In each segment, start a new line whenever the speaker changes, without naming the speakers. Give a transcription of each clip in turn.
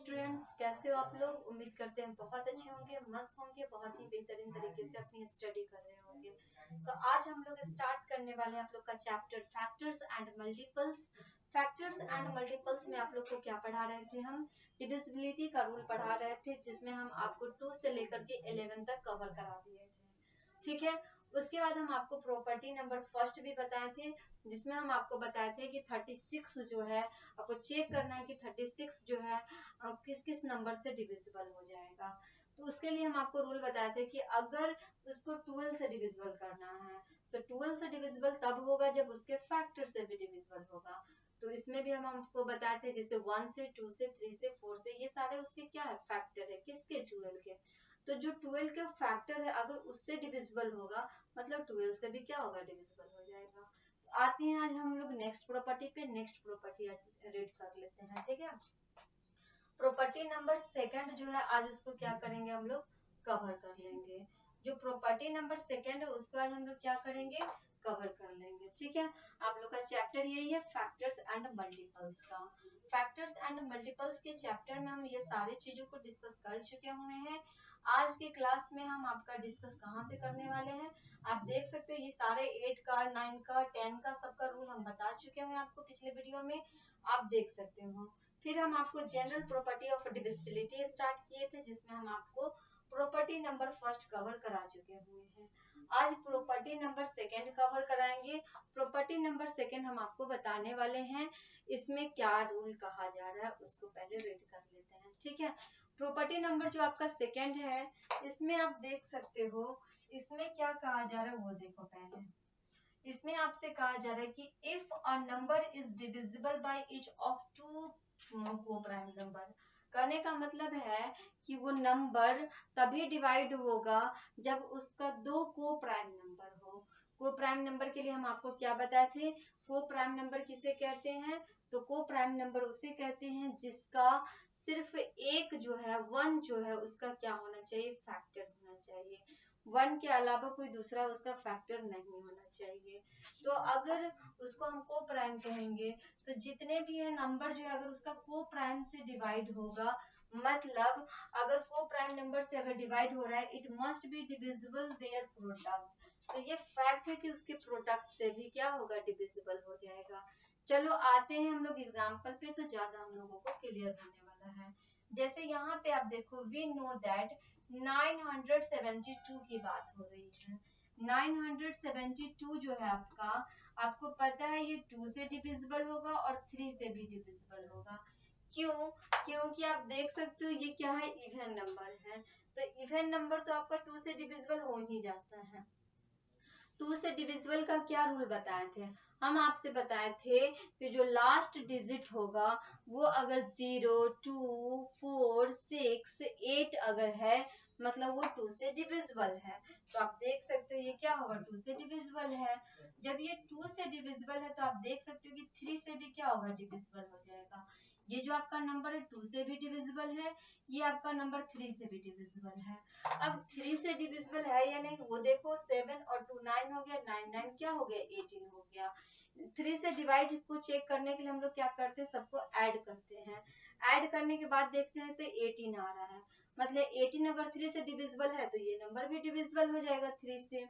Students, कैसे हो आप लोग? उम्मीद करते हैं बहुत अच्छे होंगे, मस्त होंगे, बहुत ही बेहतरीन तरीके से अपनी स्टडी कर रहे होंगे। तो आज हम लोग स्टार्ट करने वाले हैं आप लोग का chapter factors and multiples. Factors and multiples में आप लोग को क्या पढ़ा रहे थे? हम डिविजिबिलिटी का रूल पढ़ा रहे थे, जिसमें हम आपको 2 से लेकर के 11 तक कवर करा दिए थे। ठीक है, उसके बाद हम आपको प्रॉपर्टी नंबर फर्स्ट भी बताए थे, जिसमें हम आपको बताए थे कि 36 जो है आपको चेक करना है कि 36 जो है किस किस नंबर से डिविजिबल हो जाएगा। तो उसके लिए हम आपको रूल बताए थे कि अगर उसको 12 से डिविजिबल करना है तो 12 से डिविजिबल तब होगा जब उसके फैक्टर से भी डिविजिबल होगा। तो इसमें भी हम आपको बताए थे, जैसे 1 से 2 से 3 से 4 से, ये सारे उसके क्या है? फैक्टर है। किसके? 12 के। तो जो 12 के फैक्टर है अगर उससे डिविजिबल होगा मतलब 12 से भी क्या होगा? डिविजिबल हो जाएगा। आते हैं आज हम लोग नेक्स्ट प्रॉपर्टी पे। नेक्स्ट प्रॉपर्टी आज रीड कर लेते हैं। ठीक है, प्रॉपर्टी नंबर सेकंड जो है आज उसको क्या करेंगे? हम लोग कवर कर लेंगे। जो प्रॉपर्टी नंबर सेकंड है उसको आज हम लोग क्या करेंगे? कवर कर लेंगे। ठीक है, आप लोग का चैप्टर यही है, फैक्टर्स एंड मल्टीपल्स का। फैक्टर्स एंड मल्टीपल्स के चैप्टर में हम ये सारी चीजों को डिस्कस कर चुके हुए हैं। आज के क्लास में हम आपका डिस्कस कहाँ से करने वाले हैं? आप देख सकते हो ये सारे 8 का, 9 का, 10 का सबका रूल हम बता चुके हैं आपको पिछले वीडियो में, आप देख सकते हो। फिर हम आपको general property of divisibility start किए थे, जिसमें हम आपको प्रॉपर्टी नंबर फर्स्ट कवर करा चुके हुए हैं। आज प्रॉपर्टी नंबर सेकंड कवर कराएंगे। प्रॉपर्टी नंबर सेकंड हम आपको बताने वाले हैं, इसमें क्या रूल कहा जा रहा है उसको पहले रीड कर लेते हैं। ठीक है, प्रॉपर्टी नंबर जो आपका सेकंड है इसमें आप देख सकते हो, इसमें क्या कहा जा रहा है वो देखो। पहले इसमें आपसे कहा जा रहा है कि if a number is divisible by each of two coprime number, करने का मतलब है कि वो नंबर तभी डिवाइड होगा जब उसका 2 को प्राइम नंबर हो। को प्राइम नंबर के लिए हम आपको क्या बताए थे? को प्राइम नंबर किसे कहते हैं? तो को प्राइम नंबर उसे कहते हैं जिसका सिर्फ एक जो है, 1 जो है उसका क्या होना चाहिए? फैक्टर होना चाहिए। 1 के अलावा कोई दूसरा उसका फैक्टर नहीं होना चाहिए। तो अगर उसको हम को प्राइम कहेंगे तो जितने भी है नंबर जो है अगर उसका को प्राइम से डिवाइड होगा, मतलब अगर को प्राइम नंबर से अगर डिवाइड हो रहा है, it must be divisible their product. तो ये फैक्ट है कि उसके प्रोडक्ट से भी क्या होगा? डिविजिबल हो जाएगा। चलो आते हैं हम लोग एग्जाम्पल पे, तो ज्यादा हम लोगों को क्लियर होने वाला है। जैसे यहाँ पे आप देखो, वी नो दैट 972 की बात हो रही है। 972 जो है आपका, आपको पता है ये 2 से डिविजिबल होगा और 3 से भी डिविजिबल होगा। क्यों? क्योंकि आप देख सकते हो ये क्या है? इवन नंबर है। तो इवन नंबर तो आपका 2 से डिविजिबल हो ही जाता है। 2 से डिविजिबल का क्या रूल बताए थे? हम आपसे बताए थे कि जो लास्ट डिजिट होगा वो अगर 0, 2, 4, 6, 8 अगर है मतलब वो 2 से डिविजिबल है। तो आप देख सकते हो ये क्या होगा? 2 से डिविजिबल है। जब ये 2 से डिविजिबल है तो आप देख सकते हो कि 3 से भी क्या होगा? डिविजिबल हो जाएगा। ये जो आपका नंबर है 2 से भी डिविजिबल है, ये आपका नंबर 3 से भी डिविजिबल है। अब 3 से डिविजिबल है या नहीं वो देखो, 7 और 2 9 हो गया, 9 9 क्या हो गया? 18 हो गया। 3 से डिवाइड को चेक करने के लिए हम लोग क्या करते हैं? सबको ऐड करते हैं। ऐड करने के बाद देखते हैं तो 18 आ रहा है, मतलब 18 अगर 3 से डिविजिबल है तो ये नंबर भी डिविजिबल हो जाएगा 3 से।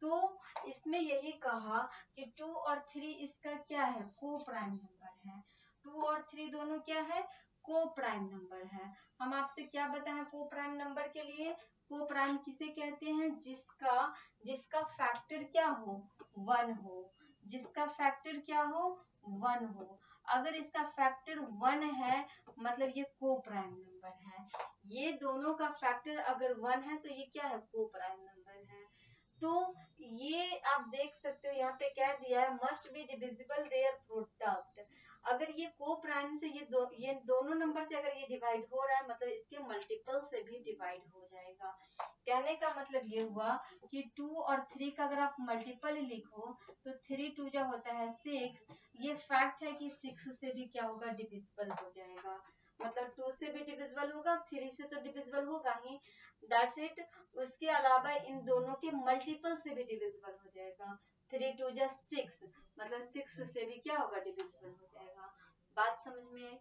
तो इसमें यही कहा कि 2 और 3 इसका क्या है? को प्राइम नंबर है। 2 और 3 दोनों क्या है? को प्राइम नंबर है। हम आपसे क्या बताएं को प्राइम नंबर के लिए? को प्राइम किसे कहते हैं? जिसका फैक्टर क्या हो? 1 हो। जिसका फैक्टर क्या हो? 1 हो। अगर इसका फैक्टर 1 है मतलब ये को प्राइम नंबर है। ये दोनों का फैक्टर अगर 1 है तो ये क्या है? को प्राइम नंबर है। तो ये आप देख सकते हो यहाँ पे क्या दिया है? Must be divisible their product. अगर ये को प्राइम से ये दोनों नंबर से अगर ये डिवाइड हो रहा है मतलब इसके मल्टीपल से भी डिवाइड हो जाएगा। कहने का मतलब ये हुआ कि 2 और 3 का अगर आप मल्टीपल लिखो तो 3 2 जो होता है 6, ये फैक्ट है कि 6 से भी क्या होगा? डिविजिबल हो जाएगा। मतलब 2 से भी डिविजिबल होगा, 3 से तो डिविजिबल होगा ही, दैट्स इट। उसके अलावा इन दोनों के मल्टीपल से भी डिविजिबल हो जाएगा। 3 2 जा 6, मतलब 6 से भी क्या होगा? डिविजिबल हो जाएगा। बात समझ में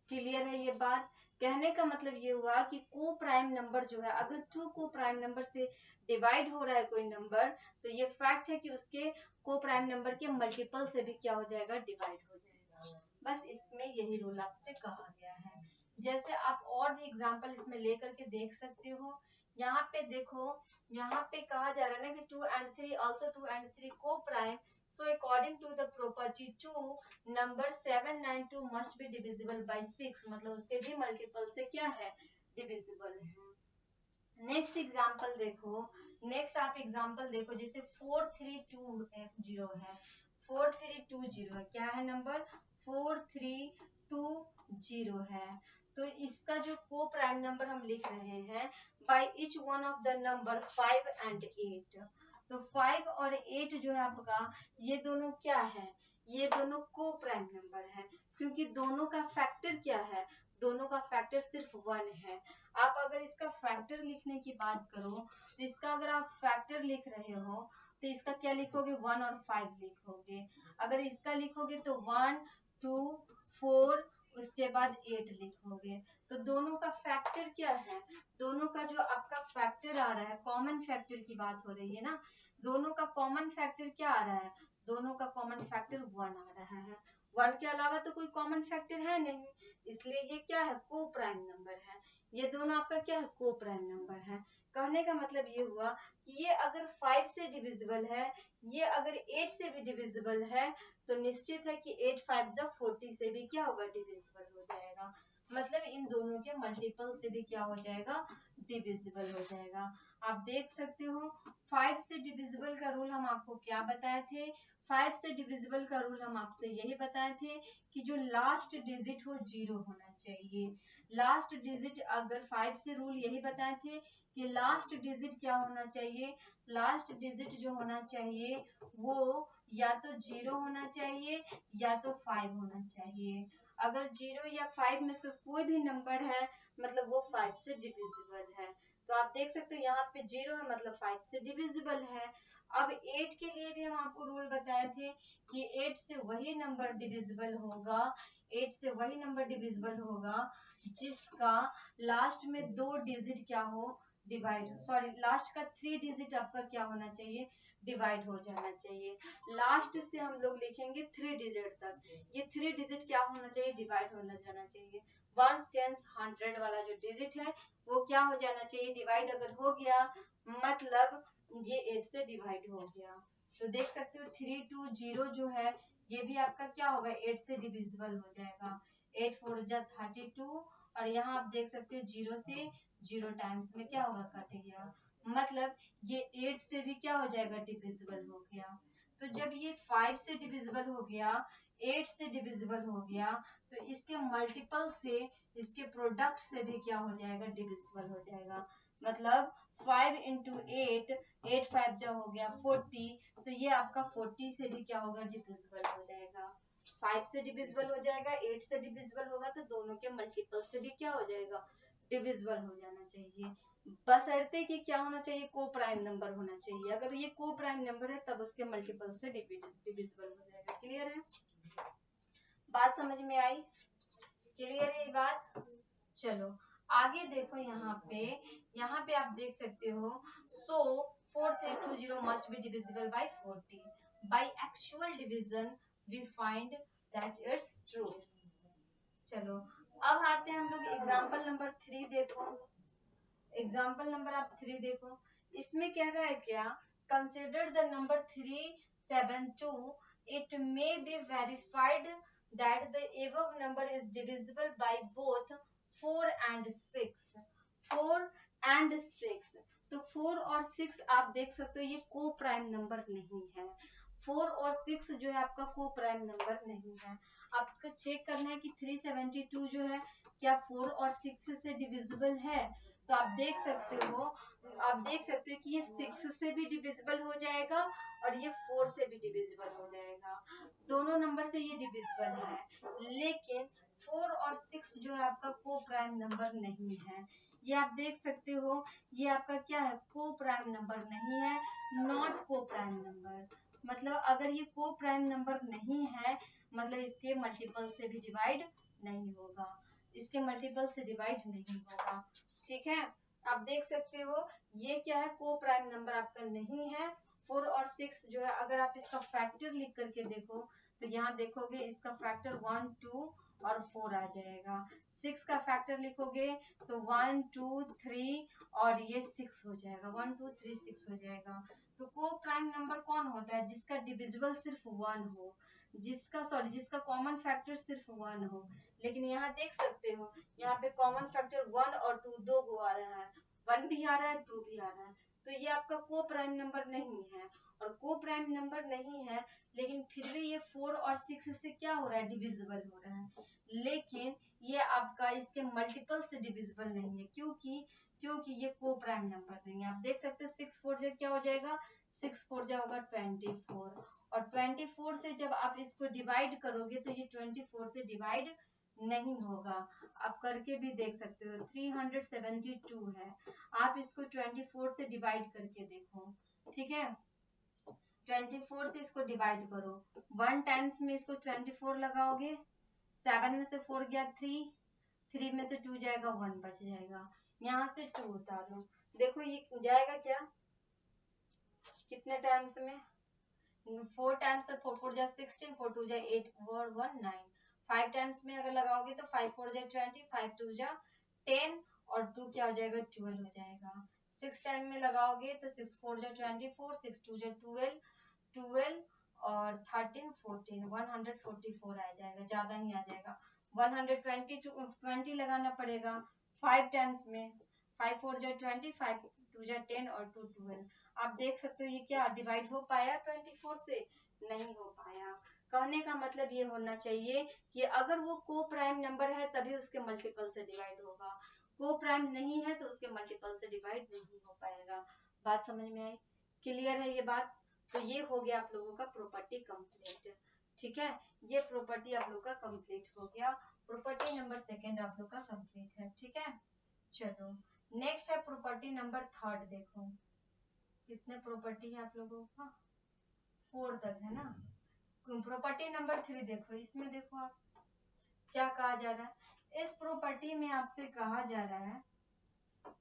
क्लियर है ये बात? कहने का मतलब ये हुआ कि को प्राइम नंबर जो है, अगर टू को प्राइम नंबर से डिवाइड हो रहा है कोई नंबर, तो ये फैक्ट है कि उसके को प्राइम नंबर के मल्टीपल से भी क्या हो जाएगा, डिवाइड हो जाएगा। बस इसमें यही रूल आपसे कहा गया है। जैसे आप और भी एग्जांपल इसमें लेकर के देख सकते हो। यहाँ पे देखो, यहाँ पे कहा जा रहा है ना कि 2 and 3 also 2 and 3 को prime, so according to the property 2 number 792 must be divisible by 6, मतलब उसके भी मल्टीपल से क्या है, डिविजिबल है। नेक्स्ट एग्जांपल देखो, नेक्स्ट आप एग्जांपल देखो, जैसे 4320 है, 4320 है, क्या है नंबर, 4320 है। तो इसका जो को प्राइम नंबर हम लिख रहे हैं, by each one of the number 5 and 8, तो 5 और 8 जो है आपका, ये दोनों क्या है, ये दोनों को प्राइम नंबर है, क्योंकि दोनों का फैक्टर क्या है, दोनों का फैक्टर सिर्फ 1 है। आप अगर इसका फैक्टर लिखने की बात करो, तो इसका अगर आप फैक्टर लिख रहे हो तो इसका क्या लिखोगे, 1 और 5 लिखोगे। अगर इसका लिखोगे तो 1 2 4 उसके बाद 8 लिखोगे। तो दोनों का फैक्टर क्या है, दोनों का जो आपका फैक्टर आ रहा है, कॉमन फैक्टर की बात हो रही है ना, दोनों का कॉमन फैक्टर क्या आ रहा है, दोनों का कॉमन फैक्टर 1 आ रहा है। 1 के अलावा तो कोई कॉमन फैक्टर है नहीं, इसलिए ये क्या है, को प्राइम नंबर है। ये दोनों आपका क्या है, को प्राइम नंबर है। कहने का मतलब ये हुआ कि ये अगर 5 से डिविजिबल है, ये अगर 8 से भी डिविजिबल है, तो निश्चित है कि 8 5 जब 40 से भी क्या होगा, डिविजिबल हो जाएगा। मतलब इन दोनों के मल्टीपल से भी क्या हो जाएगा, डिविजिबल हो जाएगा। आप देख सकते हो 5 से डिविजिबल का रूल हम आपको क्या बताए थे, 5 से डिविजिबल का रूल हम आपसे यही बताए थे कि जो लास्ट डिजिट हो 0 होना चाहिए। लास्ट डिजिट अगर 5 से रूल यही बताए थे कि लास्ट डिजिट क्या होना चाहिए, लास्ट डिजिट जो होना चाहिए वो या तो 0 होना चाहिए या तो 5 होना चाहिए। अगर 0 या 5 में से कोई भी नंबर है, मतलब वो 5 से डिविजिबल है। तो आप देख सकते हो यहाँ पे 0 है, मतलब 5 से डिविजिबल है। अब 8 के लिए भी हम आपको रूल बताए थे कि 8 से वही नंबर डिविजिबल होगा, 8 से वही नंबर डिविजिबल होगा जिसका लास्ट में 2 डिजिट क्या हो, डिवाइड, सॉरी लास्ट का 3 डिजिट आपका क्या होना चाहिए, डिवाइड हो जाना चाहिए। लास्ट से हम लोग लिखेंगे 3 डिजिट तक, ये 3 डिजिट क्या होना चाहिए, डिवाइड होना जाना चाहिए। 1 10 100 वाला जो डिजिट है वो क्या हो जाना चाहिए, डिवाइड अगर हो गया मतलब ये 8 से डिवाइड हो गया। तो देख सकते हो 320 जो है ये भी आपका क्या होगा, 8 से डिविजिबल हो जाएगा। 8 4 जा 32, और यहाँ आप देख सकते हो 0 से 0 टाइम्स में क्या होगा, कट गया, मतलब ये 8 से भी क्या हो जाएगा, डिविजिबल हो गया। तो जब ये 5 से डिविजिबल हो गया, 8 से डिविजिबल हो गया, तो इसके मल्टीपल से, इसके प्रोडक्ट से भी क्या हो जाएगा, डिविजिबल हो जाएगा। मतलब 5 इंटू 8, 8 5 जब हो गया 40, तो ये आपका 40 से भी क्या होगा, डिविजिबल हो जाएगा। 5 से डिविजिबल हो जाएगा, 8 से डिविजिबल होगा, तो दोनों के मल्टीपल से भी क्या हो जाएगा, डिविजिबल हो जाना चाहिए। बशर्ते कि क्या होना चाहिए, को प्राइम नंबर होना चाहिए। अगर ये को प्राइम नंबर है तब उसके मल्टीपल से डिविजिबल हो जाएगा। क्लियर है, बात समझ में आई, क्लियर है ये बात। चलो आगे देखो, यहाँ पे आप देख सकते हो, so 4320 must be divisible by 40, by actual division we find that it's true. चलो अब आते हैं हम लोग एग्जांपल नंबर 3 देखो, एग्जाम्पल नंबर आप 3 देखो, इसमें कह रहा है क्या, consider the number 372, it may be verified that the above number is divisible by both 4 and 6, 4 and 6। तो 4 और 6 आप देख सकते हो ये को प्राइम नंबर नहीं है, 4 और 6 जो है आपका को प्राइम नंबर नहीं है। आपको चेक करना है कि 372 जो है क्या 4 और 6 से डिविजिबल है। तो आप देख सकते हो कि ये 6 से भी डिविजिबल हो जाएगा और ये 4 से भी डिविजिबल हो जाएगा, दोनों नंबर से ये डिविजिबल है। लेकिन 4 और 6 जो है आपका को प्राइम नंबर नहीं है। ये आप देख सकते हो, ये आपका क्या है, को प्राइम नंबर नहीं है, नॉट को प्राइम नंबर। मतलब अगर ये को प्राइम नंबर नहीं है, मतलब इसके मल्टीपल से भी डिवाइड नहीं होगा। इसके मल्टीपल से डिवाइड नहीं होगा। ठीक है, आप देख सकते हो ये क्या है, को प्राइम नंबर आपका नहीं है। 4 और 6 जो है, अगर आप इसका फैक्टर लिख करके देखो तो यहाँ देखोगे इसका फैक्टर 1, 2 और 4 आ जाएगा। 6 का फैक्टर लिखोगे तो 1, 2, 3 और ये 6 हो जाएगा। 1, 2, 3, 6 हो जाएगा। तो को प्राइम नंबर कौन होता है? जिसका डिविजिबल सिर्फ 1 हो, जिसका कॉमन फैक्टर सिर्फ 1 हो। लेकिन यहाँ देख सकते हो, यहाँ पे कॉमन फैक्टर 1 और 2 दो गो आ रहा है, 1 भी आ रहा है, 2 भी आ रहा है। तो ये आपका को प्राइम नंबर नहीं है। और को प्राइम नंबर नहीं है, लेकिन फिर भी ये 4 और 6 से क्या हो रहा है? डिविजिबल हो रहा है। लेकिन ये आपका इसके मल्टीपल से डिविजिबल नहीं है। क्योंकि ये को प्राइम नंबर नहीं है। आप देख सकते हो 6 4 जा क्या हो जाएगा? 6 4 जा होगा 24। और 24 से जब आप इसको डिवाइड करोगे तो ये 24 से डिवाइड नहीं होगा। आप करके भी देख सकते हो। 372 है, आप इसको 24 से डिवाइड करके देखो। ठीक है, 24 से इसको डिवाइड करो। 1 टाइम्स में इसको 24 लगाओगे, 7 में से 4 गया 3, 3 में से 2 जाएगा 1 बच जाएगा। यहाँ से 2 उतारो, देखो ये जाएगा क्या, कितने टाइम्स में? 4 टाइम्स से 4 4 जा 16, 4 2 जा 8, 4 1 9। 5 टाइम्स में अगर लगाओगे तो 5 4 जा 20, 5 2 जा 10 और 2 क्या हो जाएगा? 12 हो जाएगा। 6 टाइम में लगाओगे तो 6 4 जा 24, 6 2 जा 12, 12 और 13 14, 144 आ जाएगा, ज्यादा ही आ जाएगा। 120 लगाना पड़ेगा 5 टाइम्स में। 5 4 जा 20, 5 2 जा 10 और 2 12। आप देख सकते हो ये क्या डिवाइड हो पाया 24 से? नहीं हो पाया। कहने का मतलब ये होना चाहिए कि अगर वो को प्राइम नंबर है तभी उसके मल्टीपल से डिवाइड होगा, को प्राइम नहीं है तो उसके मल्टीपल से डिवाइड नहीं हो पाएगा। बात समझ में आई? क्लियर है ये बात? तो ये हो गया आप लोगों का प्रॉपर्टी कंप्लीट। ठीक है, ये प्रॉपर्टी आप लोग का कंप्लीट हो गया। प्रॉपर्टी नंबर 2 आप लोग का कंप्लीट है। ठीक है, चलो नेक्स्ट है प्रॉपर्टी नंबर 3। देखो कितने प्रॉपर्टी है आप लोगों का? 4 तक है ना। प्रॉपर्टी नंबर 3 देखो, इसमें देखो आप क्या कहा जा रहा है। इस प्रॉपर्टी में आपसे कहा जा रहा है,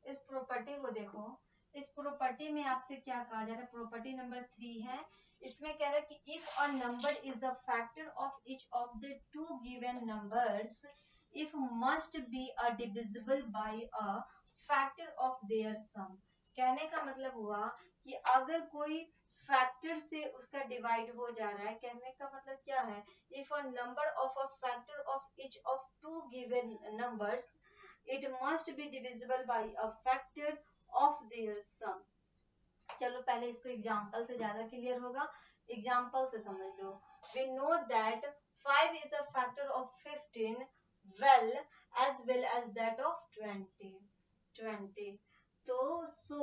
इस प्रॉपर्टी को देखो, इस प्रॉपर्टी में आपसे क्या कहा जा रहा है? प्रॉपर्टी नंबर 3 है। इसमें कह रहा है कि if a number is a factor of each of the 2 given numbers, if must be a divisible by a factor of their sum. कहने का मतलब हुआ कि अगर कोई फैक्टर से उसका डिवाइड हो जा रहा है, कहने का मतलब क्या है? If a number of a factor of each of 2 given numbers, it must be divisible by a factor of their sum। चलो पहले इसको एग्जांपल से ज्यादा क्लियर होगा, एग्जांपल से समझ लो। we know that 5 is a factor of 15 well as that of 20। तो so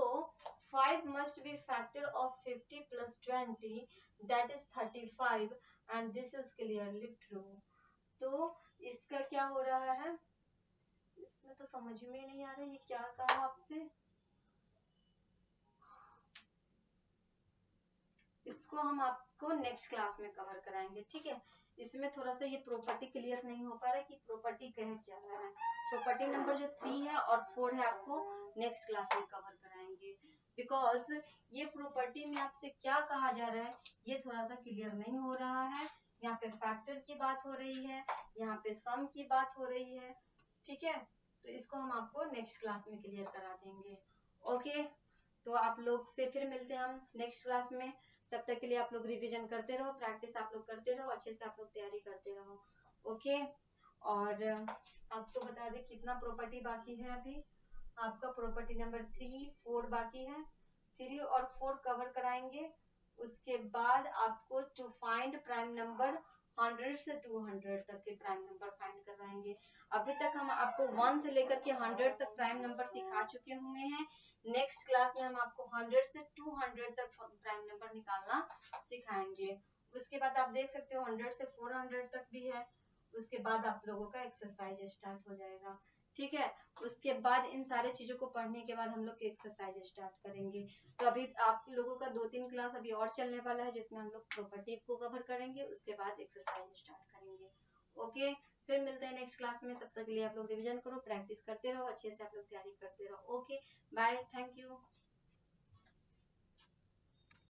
5 must be factor of 50 plus 20, that is 35, and this is clearly true। तो इसका क्या हो रहा है? इसमें तो समझ में नहीं आ रहा ये क्या कहा आपसे। इसको हम आपको नेक्स्ट क्लास में कवर कराएंगे। ठीक है, इसमें थोड़ा सा ये प्रॉपर्टी क्लियर नहीं हो पा रहा है कि प्रॉपर्टी कह क्या रहा है। प्रॉपर्टी नंबर जो 3 है और 4 है आपको नेक्स्ट क्लास में कवर कराएंगे, बिकॉज ये प्रॉपर्टी में आपसे क्या कहा जा रहा है ये थोड़ा सा क्लियर नहीं हो रहा है। यहाँ पे फैक्टर की बात हो रही है, यहाँ पे सम की बात हो रही है। ठीक है, तो इसको हम आपको नेक्स्ट क्लास में क्लियर करा देंगे। ओके, तो आप लोग से फिर मिलते हैं हम नेक्स्ट क्लास में। तब तक के लिए आप लोग रिवीजन करते रहो, प्रैक्टिस आप लोग करते रहो, अच्छे से आप लोग तैयारी करते रहो। ओके, और आपको बता दें कितना प्रॉपर्टी बाकी है अभी। आपका प्रॉपर्टी नंबर 3 4 बाकी है। 3 और 4 कवर कराएंगे, उसके बाद आपको टू फाइंड प्राइम नंबर 100 से 200 तक के प्राइम नंबर फाइंड करवाएंगे। अभी तक हम आपको 1 से लेकर के 100 तक प्राइम नंबर सिखा चुके हुए हैं। नेक्स्ट क्लास में हम आपको 100 से 200 तक प्राइम नंबर निकालना सिखाएंगे। उसके बाद आप देख सकते हो 100 से 400 तक भी है। उसके बाद आप लोगों का एक्सरसाइज स्टार्ट हो जाएगा। ठीक है, उसके बाद इन सारे चीजों को पढ़ने के बाद हम लोग एक्सरसाइज स्टार्ट करेंगे। तो अभी आप लोगों का 2-3 क्लास अभी और चलने वाला है, जिसमें हम लोग प्रॉपर्टी को कवर करेंगे, उसके बाद एक्सरसाइज स्टार्ट करेंगे। ओके, फिर मिलते हैं नेक्स्ट क्लास में, तब तक के लिए आप लोग रिवीजन करो, प्रैक्टिस करते रहो, अच्छे से आप लोग तैयारी करते रहो। Okay bye, thank you.